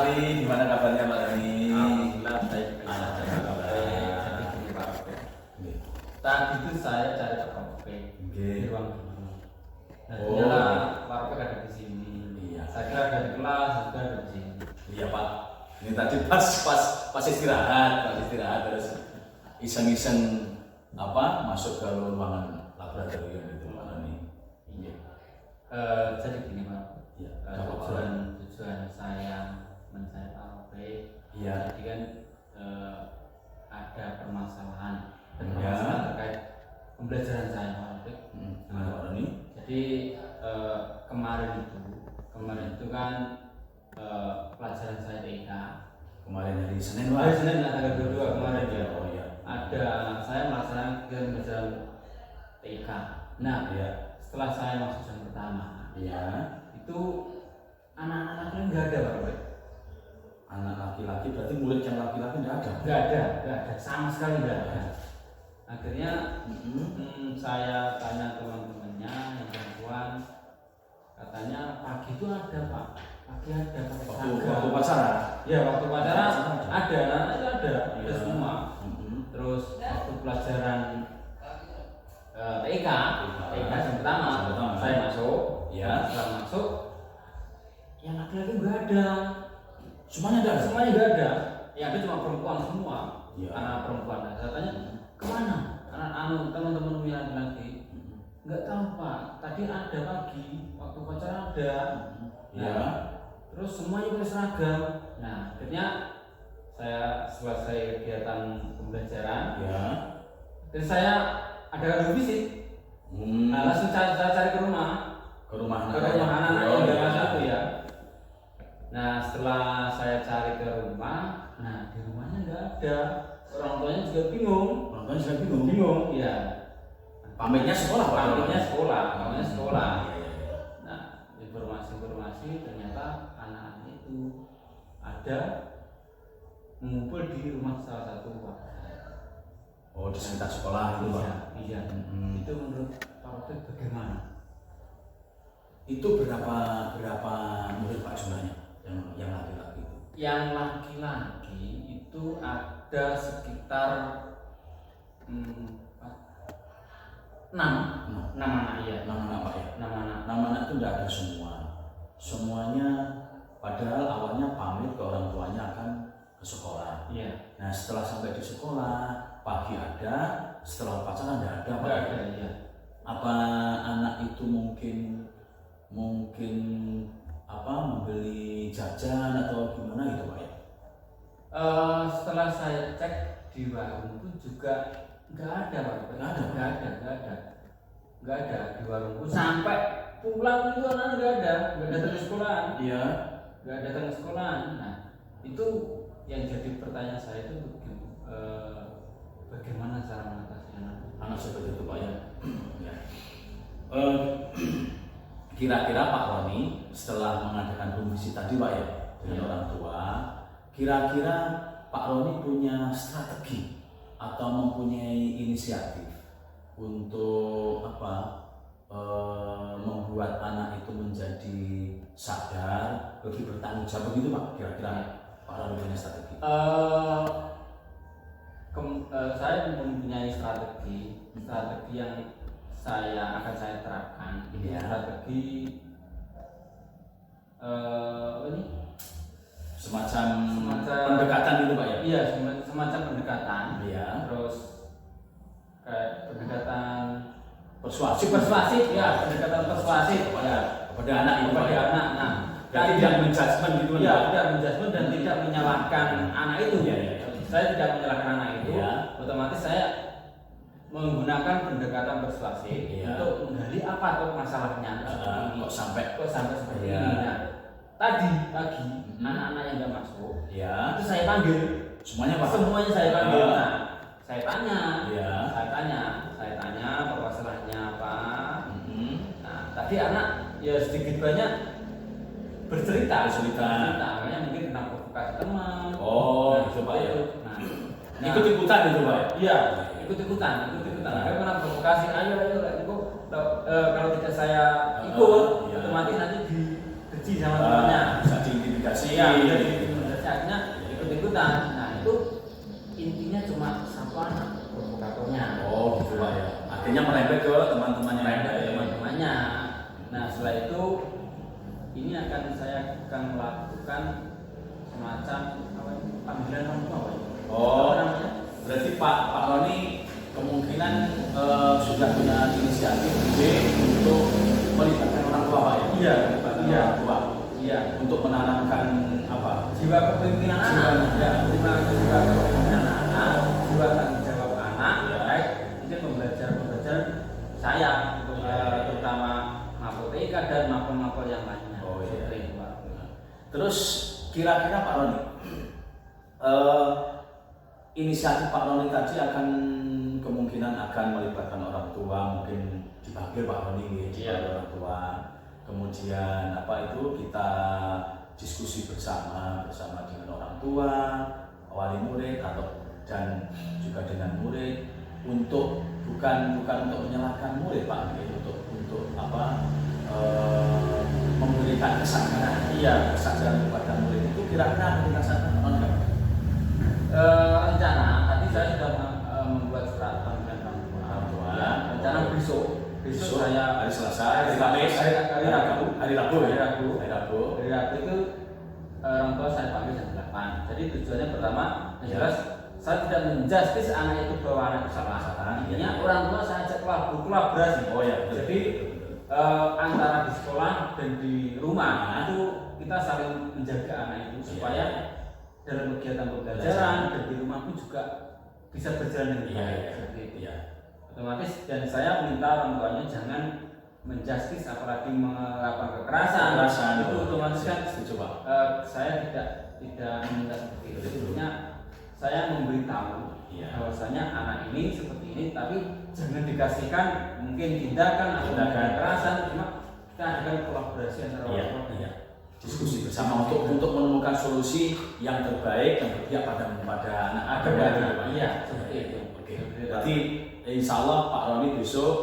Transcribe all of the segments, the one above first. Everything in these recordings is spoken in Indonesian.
Rani, gimana kabarnya Pak Rani? Alhamdulillah baik. Jadi gini Pak Oke. Tadi itu saya cari Pak Oke di ruang guru. Nah, ternyata Pak Oke ada di sini. Iya. Saya kira ada di kelas, saya kira ada di sini. Iya Pak. Ini tadi pas istirahat terus iseng-iseng masuk ke ruangan laboratorium itu Pak Rani. Iya. Jadi gini Pak. Iya. Tujuan saya mencari Pak Oke. Iya. Jadi kan ada permasalahan Ya. terkait pembelajaran saya Pak Oke. Gimana Pak Rani? Jadi kemarin itu kan pelajaran saya TK. Kemarin hari Senin Pak. Hari Senin tanggal 22 kemarin ya. Oh iya. Ada saya melaksanakan pelajaran TK. Nah, Iya. setelah saya masuk jam pertama, Iya. itu anak-anak kan nggak ada Pak Boy. Anak laki-laki berarti murid yang laki-laki nggak ada. Nggak ada, sama sekali nggak ada. Akhirnya saya tanya teman-temannya yang perempuan, katanya pagi itu ada Pak, pagi ada pakai seragam. Waktu pacaran. Ya waktu pacaran ada, anak itu ada Iya. semua. Terus waktu pelajaran TK jam pertama, saya masuk. Ya. Setelah masuk, yang laki-laki nggak ada. Semuanya ada. Semuanya nggak ada. Yang ada cuma perempuan semua. Iya. Anak perempuan. Nah, saya tanya kemana? Anak teman-teman yang laki? Nggak tahu Pak. Tadi ada pagi waktu pacaran ada. Iya. Terus semuanya pakai seragam. Nah, akhirnya saya selesai kegiatan pembelajaran. Ya. Terus saya ada visit. Nah, langsung saya cari ke rumah. Ke rumah anak-anak Oh, yang iya. satu ya. Nah, setelah saya cari ke rumah, nah di rumahnya nggak ada. Orang tuanya juga bingung. Orang tuanya juga bingung. Bingung, ya. Pamitnya sekolah Pak. Pamitnya sekolah. Iya, iya. Nah, informasi ternyata anak-anak itu ada mengumpul di rumah salah satu warga. Oh, di sekitar sekolah itu Pak. Iya. Itu menurut Pak Rofi bagaimana? Itu berapa murid Pak jumlahnya yang laki-laki itu? Yang laki-laki itu ada sekitar 6 anak ya. 6 anak Pak ya. 6 anak. 6 anak itu tidak ada semua. Semuanya padahal awalnya pamit ke orang tuanya akan ke sekolah. Iya. Nah, setelah sampai di sekolah pagi ada, setelah pacaran tidak ada Pak. Ada ya. Apa anak itu mungkin membeli jajan atau gimana gitu Pak ya? Setelah saya cek di warung pun juga nggak ada Pak. Nggak ada di warung pun sampai pulang itu anak nggak ada datang ke sekolah. Iya. Nggak datang ke sekolah. Nah, itu yang jadi pertanyaan saya itu bagaimana cara mengatasi Anak seperti itu Pak ya. Ya. Kira-kira Pak Roni setelah mengadakan pembisik tadi Pak ya dengan orang tua, kira-kira Pak Roni punya strategi atau mempunyai inisiatif untuk membuat anak itu menjadi sadar, lebih bertanggung jawab begitu Pak? Kira-kira Pak Roni punya strategi? Saya mempunyai strategi yang akan saya terapkan. Iya. Strategi ini semacam pendekatan itu Pak ya? Iya, semacam pendekatan. Iya. Terus kayak pendekatan Persuasif ya, pendekatan persuasif ya kepada anak itu Pak ya? anak. Nah, tidak menjudgment gitu kan? Iya, tidak menjudgment dan tidak menyalahkan anak itu. Iya. Saya tidak menyalahkan anak itu. Iya. Otomatis saya menggunakan pendekatan persuasif untuk menggali apa tuh masalahnya kok sampai seperti iya. ini. Nah, tadi pagi anak-anak yang nggak masuk, ya itu saya panggil. semuanya Pak? Semuanya saya panggil. Nah, saya tanya, Iya. saya tanya permasalahannya apa. Nah, tadi anak ya sedikit banyak bercerita. Makanya mungkin tentang provokasi teman. Oh, nah, itu Pak ya. Nah, ikut-ikutan itu Pak ya? Iya, ikut-ikutan. Karena pernah provokasi, ayo itu kalau tidak saya ikut, iya. otomatis nanti dibenci sama temannya. Bisa diintimidasi. Iya, bisa diintimidasi. akhirnya merembet ke teman-temannya yang merembet ke lain. teman-temannya. Nah setelah itu ini saya akan melakukan semacam panggilan orang tua, Pak. Oh, Apa namanya? berarti Pak Roni kemungkinan sudah punya inisiatif ide untuk melibatkan orang tua, Pak ya? Iya, melibatkan iya. orang tua. Iya. Untuk menanamkan apa? Jiwa kepemimpinan anak, ya, jiwa kepemimpinan anak, jiwa tanggung jawab anak, Ya. baik itu pembelajar saya, terutama matematika dan mapel-mapel yang lainnya. Oh iya. Seperti itu, Pak. Terus kira-kira Pak Roni, inisiatif Pak Roni tadi akan kemungkinan akan melibatkan orang tua, mungkin dipanggil Pak Roni dipanggil orang tua, kemudian apa itu kita diskusi bersama dengan orang tua, wali murid atau dan juga dengan murid untuk bukan untuk menyalahkan murid Pak, untuk apa memberikan kesadaran kesadaran kepada murid itu kira-kira apa dirasakan Pak Roni? Rencana tadi saya sudah membuat surat panggilan orang tua. Ya, rencana besok saya hari Selasa, hari Kamis, hari Rabu itu orang tua saya panggil jam 8. Jadi tujuannya pertama yang jelas saya tidak menjustis anak itu bahwa anak salah. Intinya orang tua saya ajak kolaborasi. Oh ya, jadi antara di sekolah dan di rumah itu kita saling menjaga anak itu supaya dalam kegiatan pembelajaran dan di rumah pun juga bisa berjalan dengan baik. Seperti itu. Otomatis dan saya minta orang tuanya jangan menjustis apalagi melakukan kekerasan. Itu otomatis kan saya tidak meminta seperti itu. Sebetulnya saya memberitahu bahwasanya anak ini seperti ini, tapi jangan dikasihkan mungkin tindakan atau kekerasan, cuma kita adakan kolaborasi antara orang tua. Diskusi bersama untuk menemukan solusi yang terbaik yang berpihak pada anak Seperti itu. Oke. Berarti insya Allah Pak Roni besok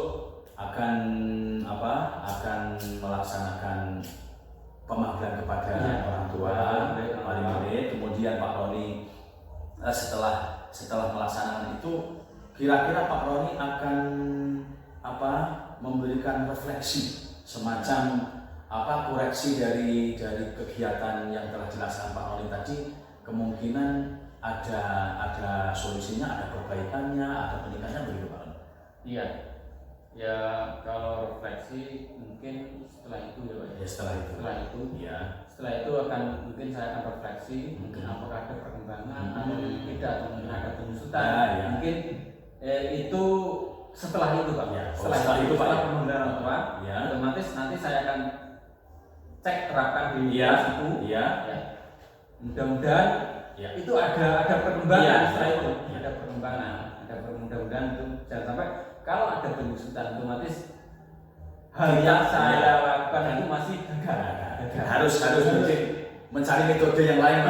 akan melaksanakan pemanggilan kepada orang tua, wali murid. Kemudian Pak Roni setelah melaksanakan itu, kira-kira Pak Roni akan memberikan refleksi semacam koreksi dari kegiatan yang telah dilaksanakan Pak Roni tadi. Kemungkinan ada solusinya, ada perbaikannya, ada peningkatannya begitu Pak Roni? Iya. Ya kalau refleksi mungkin setelah itu ya Pak. Setelah itu akan mungkin saya akan refleksi mungkin apakah ada perkembangan atau tidak, atau mungkin ada penyusutan. Mungkin itu setelah itu Pak. Setelah pemanggilan orang tua, otomatis nanti saya akan cek terapkan di kelas itu. Mudah-mudahan itu ada perkembangan setelah itu. Ada perkembangan, mudah-mudahan itu jangan sampai kalau ada penyusutan otomatis hal yang saya lakukan itu masih gagal. Harus mencari metode yang lain.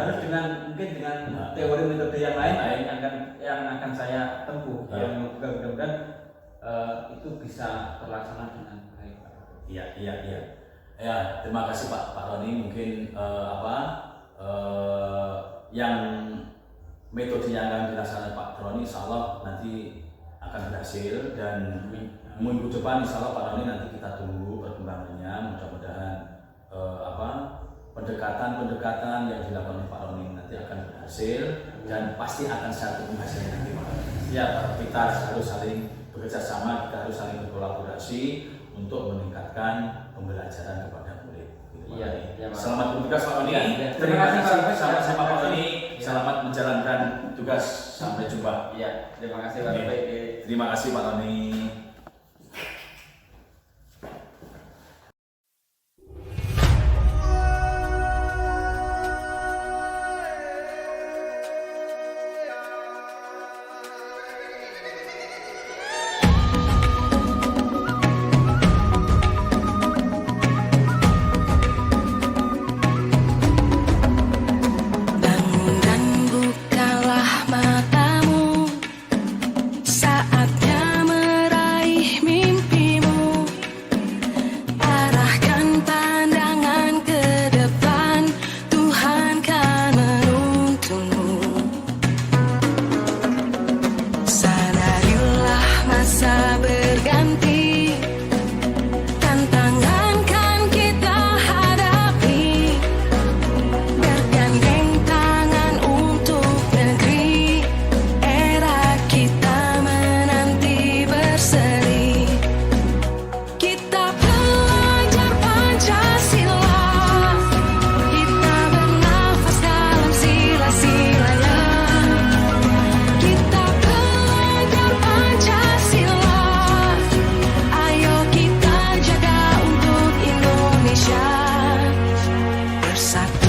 Harus mungkin dengan teori metode yang lain yang akan saya tempuh. Mudah-mudahan itu bisa terlaksana dengan baik. Ya, terima kasih Pak Roni. Mungkin yang metode yang akan dilaksanakan Pak Roni insya Allah nanti akan berhasil, dan minggu depan insya Allah Pak Roni nanti kita tunggu perkembangannya. Mudah-mudahan pendekatan yang dilakukan oleh Pak Roni nanti akan berhasil dan pasti akan satu hasilnya nanti Pak Roni. Kita harus saling bekerja sama, kita harus saling berkolaborasi untuk meningkatkan pembelajaran kepada murid. Selamat bertugas Pak Roni. Terima kasih sama Pak Roni. Selamat menjalankan tugas. Sampai jumpa. Terima kasih Pak Roni. Terima kasih Pak Roni. Bangun dan bukalah matamu, saatnya satu.